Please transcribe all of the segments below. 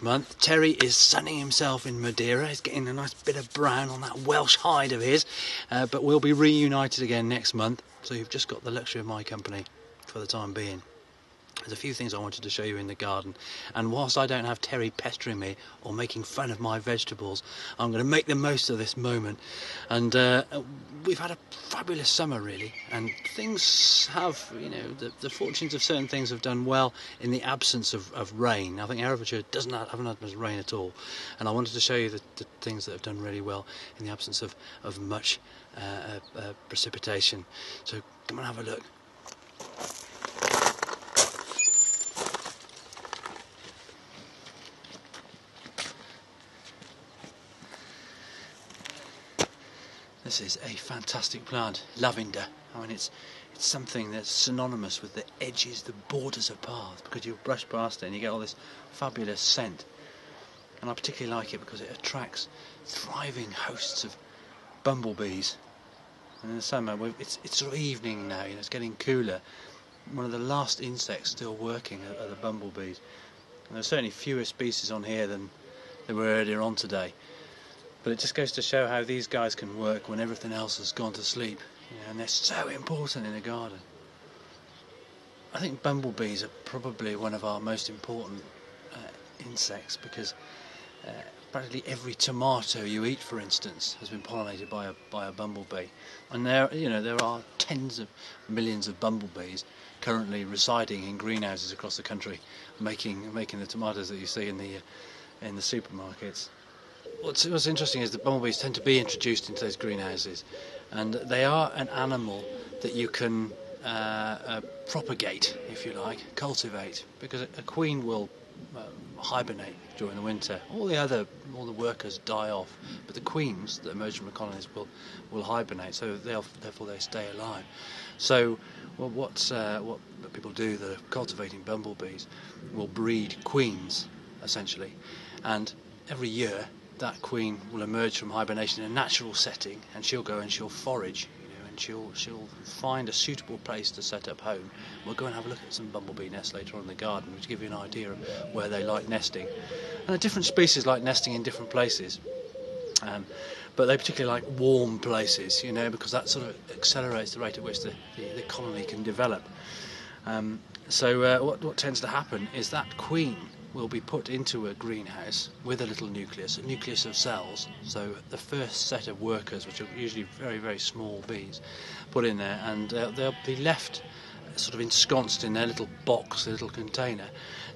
month. Terry is sunning himself in Madeira. He's getting a nice bit of brown on that Welsh hide of his. But we'll be reunited again next month. So you've just got the luxury of my company for the time being. There's a few things I wanted to show you in the garden, and whilst I don't have Terry pestering me or making fun of my vegetables, I'm going to make the most of this moment. And we've had a fabulous summer really, and things have, you know, the fortunes of certain things have done well in the absence of rain. I think Herefordshire haven't had much rain at all, and I wanted to show you the things that have done really well in the absence of much precipitation. So come and have a look. This is a fantastic plant, lavender. I mean, it's something that's synonymous with the edges, the borders of paths, because you brush past it and you get all this fabulous scent. And I particularly like it because it attracts thriving hosts of bumblebees. And in the summer, it's sort of evening now, you know, it's getting cooler. One of the last insects still working are the bumblebees. And there's certainly fewer species on here than there were earlier on today. But it just goes to show how these guys can work when everything else has gone to sleep, you know, and they're so important in a garden. I think bumblebees are probably one of our most important insects, because practically every tomato you eat, for instance, has been pollinated by a bumblebee. And there are tens of millions of bumblebees currently residing in greenhouses across the country, making the tomatoes that you see in the supermarkets. What's interesting is that bumblebees tend to be introduced into those greenhouses, and they are an animal that you can propagate, if you like, cultivate, because a queen will hibernate during the winter. All the workers die off, but the queens that emerge from the colonies will hibernate, so therefore they stay alive. So what people do that are cultivating bumblebees will breed queens, essentially, and every year that queen will emerge from hibernation in a natural setting, and she'll go and she'll forage, you know, and she'll find a suitable place to set up home. We'll go and have a look at some bumblebee nests later on in the garden, to give you an idea of where they like nesting. And different species like nesting in different places, but they particularly like warm places, you know, because that sort of accelerates the rate at which the colony can develop. So what tends to happen is that queen will be put into a greenhouse with a little nucleus, a nucleus of cells. So the first set of workers, which are usually very, very small bees, put in there, and they'll be left sort of ensconced in their little box, their little container,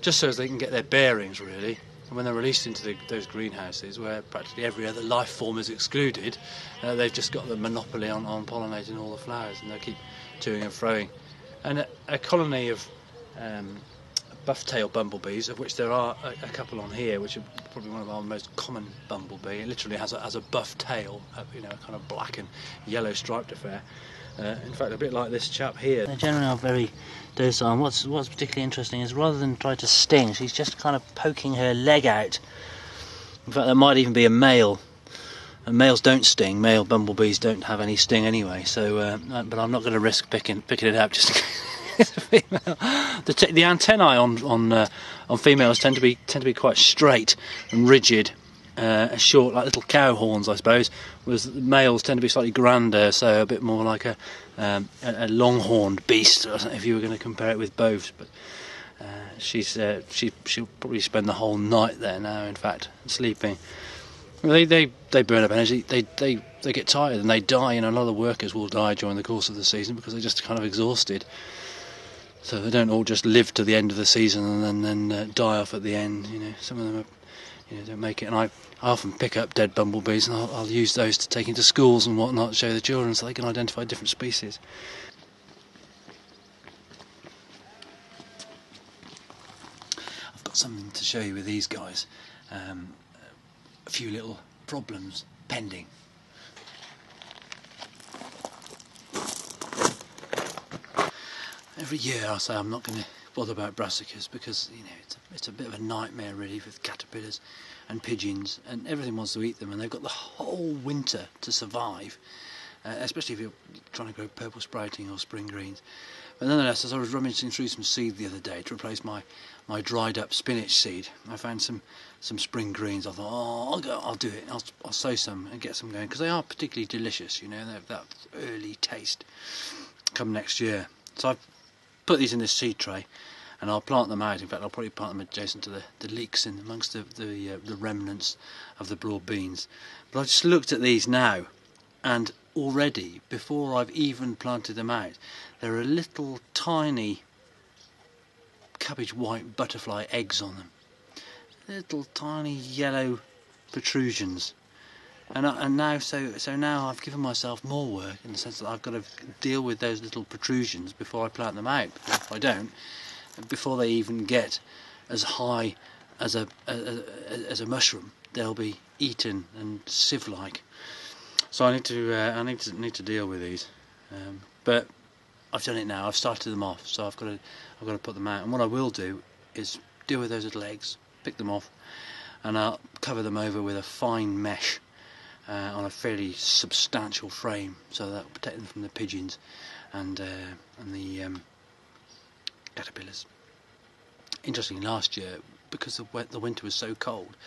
just so as they can get their bearings, really. And when they're released into those greenhouses, where practically every other life form is excluded, they've just got the monopoly on pollinating all the flowers, and they'll keep toing and froing. And a colony of buff-tailed bumblebees, of which there are a couple on here, which are probably one of our most common bumblebee. It literally has a buff tail, you know, a kind of black and yellow striped affair. In fact, a bit like this chap here. They generally are very docile. And what's particularly interesting is, rather than try to sting, she's just kind of poking her leg out. In fact, there might even be a male. And males don't sting. Male bumblebees don't have any sting anyway. So, but I'm not going to risk picking it up just in case. Female. The antennae on females tend to be quite straight and rigid, short, like little cow horns, I suppose. Whereas the males tend to be slightly grander, so a bit more like a long-horned beast, if you were going to compare it with both. But she'll probably spend the whole night there now. In fact, sleeping. They burn up energy. They get tired and they die. You know, a lot of the workers will die during the course of the season because they're just kind of exhausted. So they don't all just live to the end of the season and then die off at the end. You know, some of them don't make it. And I often pick up dead bumblebees, and I'll use those to take into schools and whatnot, show the children so they can identify different species. I've got something to show you with these guys. A few little problems pending. Every year I say I'm not going to bother about brassicas because, you know, it's a bit of a nightmare really with caterpillars and pigeons, and everything wants to eat them, and they've got the whole winter to survive, especially if you're trying to grow purple sprouting or spring greens. But nonetheless, as I was rummaging through some seed the other day to replace my my dried up spinach seed. I found some spring greens. I thought, oh, I'll do it. I'll sow some and get some going, because they are particularly delicious. You know, they have that early taste come next year. So I've put these in this seed tray, and I'll plant them out. In fact, I'll probably plant them adjacent to the leeks in amongst the remnants of the broad beans. But I just looked at these now, and already, before I've even planted them out, there are little tiny cabbage white butterfly eggs on them. Little tiny yellow protrusions. And now, so now I've given myself more work, in the sense that I've got to deal with those little protrusions before I plant them out. Because if I don't, before they even get as high as a mushroom, they'll be eaten and sieve-like. So I need to deal with these. But I've done it now. I've started them off, so I've got to put them out. And what I will do is deal with those little eggs, pick them off, and I'll cover them over with a fine mesh on a fairly substantial frame, so that will protect them from the pigeons and the caterpillars. Interestingly, last year, because the winter was so cold,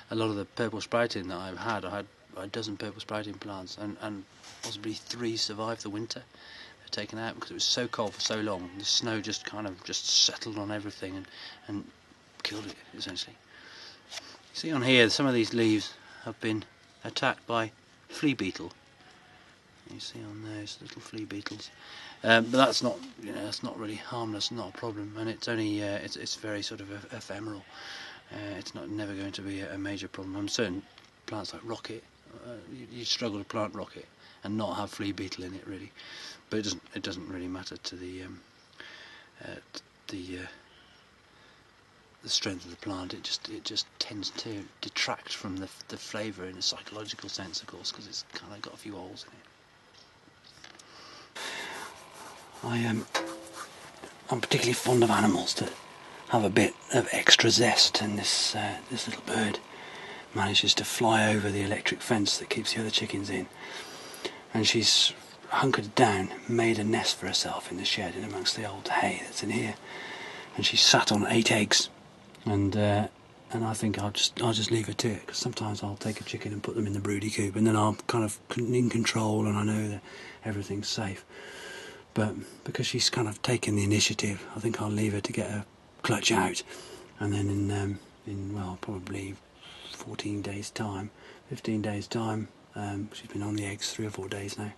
a lot of the purple sprouting that I had a dozen purple sprouting plants, and possibly 3 survived the winter. They were taken out because it was so cold for so long. The snow just settled on everything and killed it, essentially. See on here, some of these leaves have been attacked by flea beetle. You see on those little flea beetles, but that's not, that's not really harmless, not a problem, and it's only it's very sort of ephemeral. It's never going to be a major problem. On certain plants like rocket, you struggle to plant rocket and not have flea beetle in it, really, but it doesn't really matter to the strength of the plant. It just tends to detract from the flavour in a psychological sense, of course, because it's kind of got a few holes in it. I'm particularly fond of animals to have a bit of extra zest, and this little bird manages to fly over the electric fence that keeps the other chickens in, and she's hunkered down, made a nest for herself in the shed in amongst the old hay that's in here, and she's sat on 8 eggs, and I think I'll just leave her to it, because sometimes I'll take a chicken and put them in the broody coop, and then I'm kind of in control and I know that everything's safe. But because she's kind of taken the initiative, I think I'll leave her to get her clutch out, and then in probably 14 days time, 15 days time, she's been on the eggs 3 or 4 days now,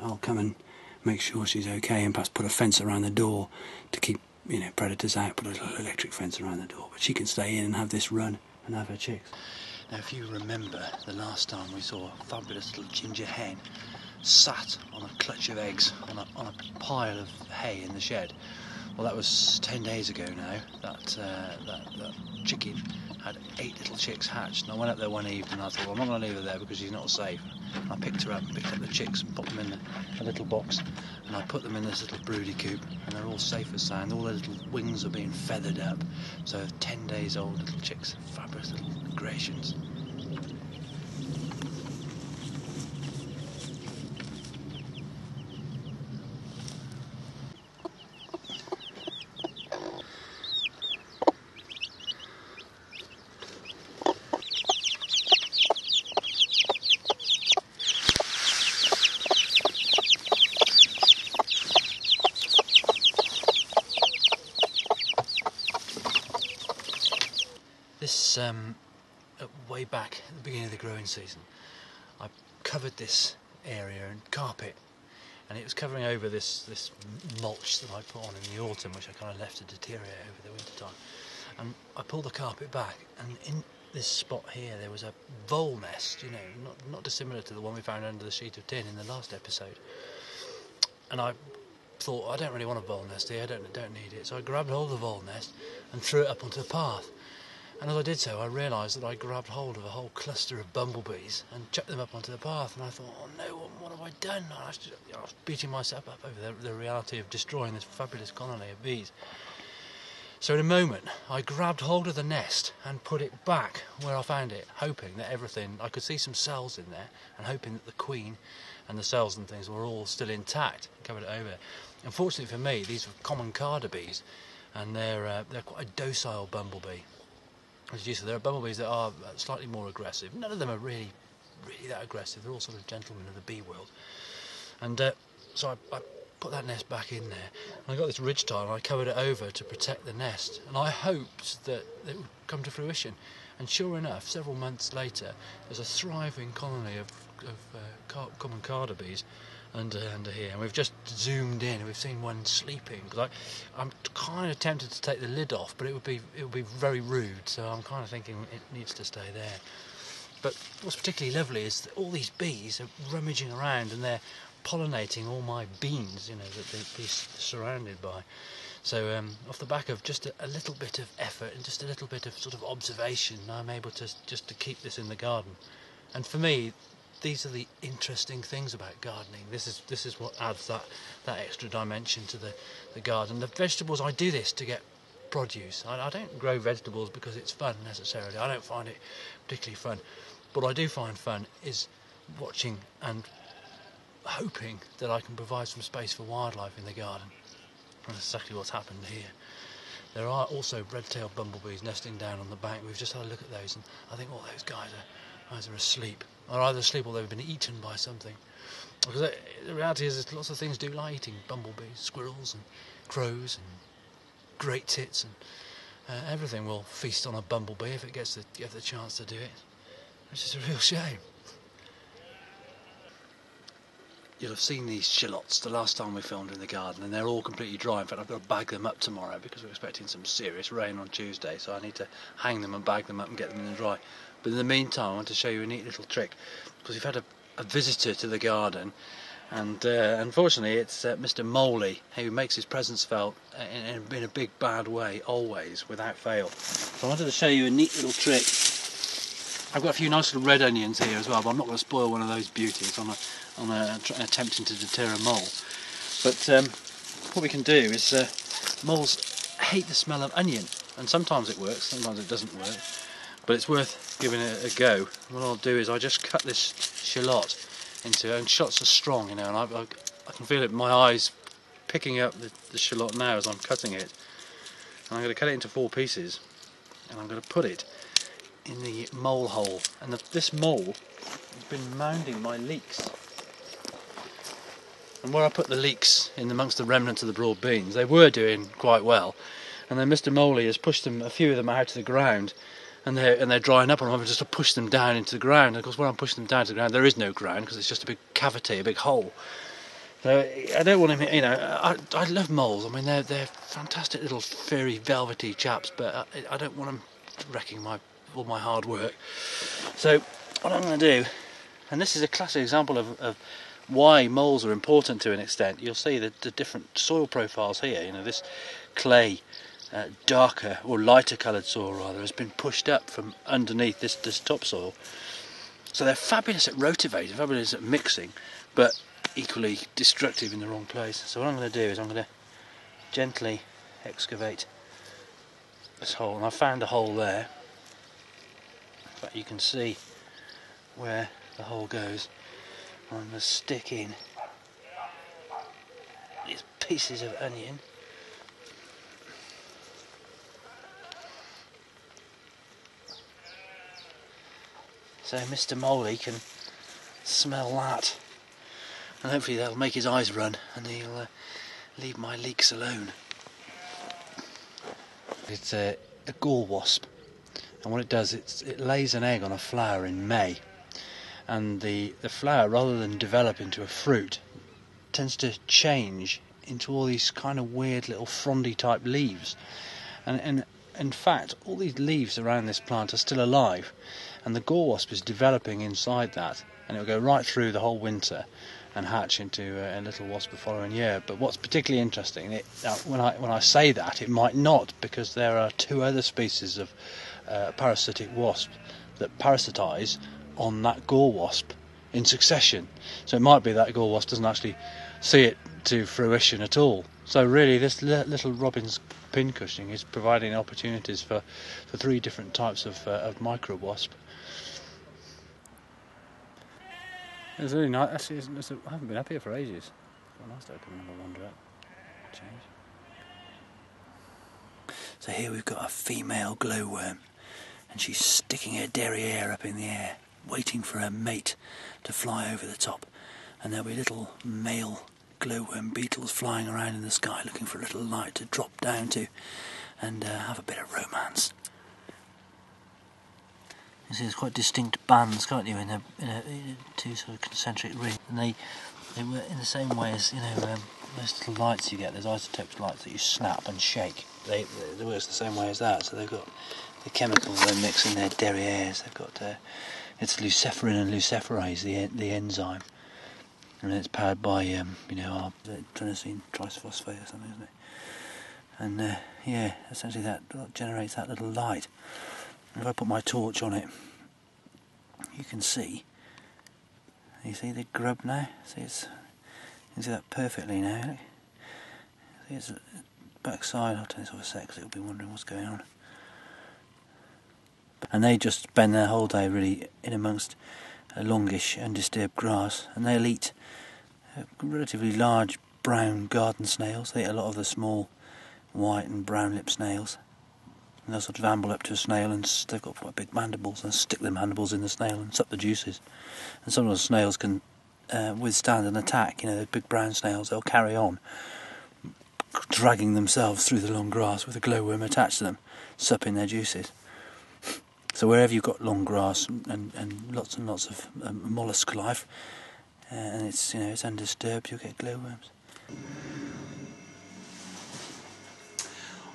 I'll come and make sure she's okay, and perhaps put a fence around the door to keep predators out, put a little electric fence around the door, but she can stay in and have this run and have her chicks. Now, if you remember the last time we saw a fabulous little ginger hen sat on a clutch of eggs on a pile of hay in the shed, well, that was 10 days ago now. That chicken had 8 little chicks hatched, and I went up there one evening and I thought, well, I'm not going to leave her there because she's not safe. And I picked up the chicks and put them in a little box, and I put them in this little broody coop, and they're all safe as sound. All their little wings are being feathered up, so 10 days old little chicks, fabulous little creations. This, way back at the beginning of the growing season, I covered this area in carpet, and it was covering over this mulch that I put on in the autumn, which I kind of left to deteriorate over the winter time. And I pulled the carpet back, and in this spot here there was a vole nest, not dissimilar to the one we found under the sheet of tin in the last episode. And I thought, I don't really want a vole nest here, I don't need it. So I grabbed hold of the vole nest and threw it up onto the path. And as I did so, I realised that I grabbed hold of a whole cluster of bumblebees and chucked them up onto the path, and I thought, oh no, what have I done? I was beating myself up over the reality of destroying this fabulous colony of bees. So in a moment, I grabbed hold of the nest and put it back where I found it, hoping that I could see some cells in there, and hoping that the queen and the cells and things were all still intact, and covered it over. Unfortunately for me, these were common carder bees, and they're quite a docile bumblebee. As you said, there are bumblebees that are slightly more aggressive. None of them are really that aggressive. They're all sort of gentlemen of the bee world. And so I put that nest back in there. And I got this ridge tile and I covered it over to protect the nest. And I hoped that it would come to fruition. And sure enough, several months later, there's a thriving colony of common carder bees under here. And we've just zoomed in and we've seen one sleeping. Because I'm kind of tempted to take the lid off, but it would be very rude. So I'm kind of thinking it needs to stay there. But what's particularly lovely is that all these bees are rummaging around and they're pollinating all my beans, you know, that they'd be surrounded by. So off the back of just a little bit of effort and just a little bit of sort of observation, I'm able to keep this in the garden. And for me, these are the interesting things about gardening. This is what adds that extra dimension to the garden. The vegetables, I do this to get produce. I don't grow vegetables because it's fun necessarily. I don't find it particularly fun. What I do find fun is watching and hoping that I can provide some space for wildlife in the garden. And that's exactly what's happened here. There are also red-tailed bumblebees nesting down on the bank. We've just had a look at those, and I think all those guys are either asleep, or either asleep or they've been eaten by something. Because the reality is lots of things do like eating bumblebees, squirrels and crows and great tits, and everything will feast on a bumblebee if it gets the chance to do it, which is a real shame. You'll have seen these shallots the last time we filmed in the garden, and they're all completely dry. In fact, I've got to bag them up tomorrow because we're expecting some serious rain on Tuesday, so I need to hang them and bag them up and get them in the dry. But in the meantime, I want to show you a neat little trick, because we've had a visitor to the garden, and unfortunately it's Mr. Moley, who makes his presence felt in a big bad way, always, without fail. So I wanted to show you a neat little trick. I've got a few nice little red onions here as well, but I'm not going to spoil one of those beauties on attempting to deter a mole. But what we can do is, moles hate the smell of onion, and sometimes it works, sometimes it doesn't work, but it's worth giving it a go. What I'll do is I just cut this shallot into, and shallots are strong, you know, and I can feel it in my eyes picking up the shallot now as I'm cutting it. And I'm going to cut it into 4 pieces, and I'm going to put it in the mole hole. And this mole has been mounding my leeks. And where I put the leeks in amongst the remnants of the broad beans, they were doing quite well. And then Mr. Moley has pushed a few of them out to the ground, and they're drying up, and I'm having just to push them down into the ground. And of course, where I'm pushing them down to the ground, there is no ground because it's just a big cavity, a big hole. So I don't want him, you know. I love moles. I mean, they're fantastic little furry, velvety chaps, but I don't want them wrecking all my hard work. So what I'm going to do, and this is a classic example of why moles are important to an extent. You'll see the different soil profiles here. You know, this clay, darker or lighter coloured soil rather, has been pushed up from underneath this topsoil. So they're fabulous at rotivating, fabulous at mixing, but equally destructive in the wrong place. So what I'm going to do is I'm going to gently excavate this hole, and I found a hole there. In fact, you can see where the hole goes. I'm going to stick in these pieces of onion. So Mr. Moley can smell that, and hopefully that'll make his eyes run and he'll leave my leeks alone. It's a Gall Wasp, and what it does, it lays an egg on a flower in May. And the flower, rather than develop into a fruit, tends to change into all these kind of weird little frondy type leaves. And in fact, all these leaves around this plant are still alive, and the Gall Wasp is developing inside that, and it will go right through the whole winter and hatch into a little wasp the following year. But what's particularly interesting, when I say that, it might not, because there are 2 other species of parasitic wasp that parasitise on that Gall Wasp in succession. So it might be that Gall Wasp doesn't actually see it to fruition at all. So really this little robin's pincushioning is providing opportunities for 3 different types of micro wasp. It's really nice. Actually, I haven't been up here for ages. It's quite nice to open and have a wander out. Change. So here we've got a female glowworm, and she's sticking her derriere up in the air, waiting for her mate to fly over the top. And there'll be little male glowworm beetles flying around in the sky looking for a little light to drop down to and have a bit of romance. You see there's quite distinct bands, can't you, in a two sort of concentric rings, and they work in the same way as, those little lights you get, those isotope lights that you snap and shake. They work the same way as that. So they've got the chemicals they mix in their derrieres. They've got it's luciferin and luciferase, the enzyme, and it's powered by our tryptophan triphosphate or something, isn't it? And essentially that generates that little light. If I put my torch on it, you can see. You see the grub now? You can see that perfectly now. See it's backside. I'll turn this off a sec because it'll be wondering what's going on. And they just spend their whole day really in amongst a longish undisturbed grass, and they'll eat relatively large brown garden snails. They eat a lot of the small white and brown lip snails. And they'll sort of amble up to a snail, and they've got quite big mandibles, and stick their mandibles in the snail and suck the juices. And some of the snails can withstand an attack. The big brown snails, they'll carry on, dragging themselves through the long grass with a glowworm attached to them, supping their juices. So wherever you've got long grass and lots of mollusk life, and it's undisturbed, you'll get glowworms.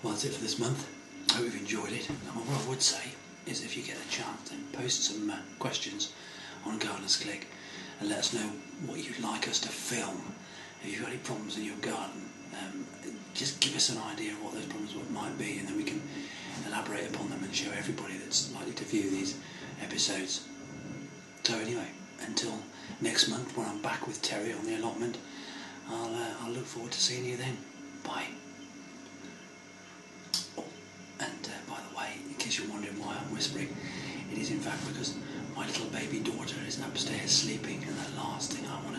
Well, that's it for this month. I hope you've enjoyed it. And what I would say is, if you get a chance, then post some questions on Gardeners Click and let us know what you'd like us to film. If you've got any problems in your garden, just give us an idea of what those problems might be, and then we can elaborate upon them and show everybody that's likely to view these episodes. So anyway, until next month when I'm back with Terry on the allotment, I'll look forward to seeing you then. Bye. And by the way, in case you're wondering why I'm whispering, it is in fact because my little baby daughter is upstairs sleeping, and the last thing I want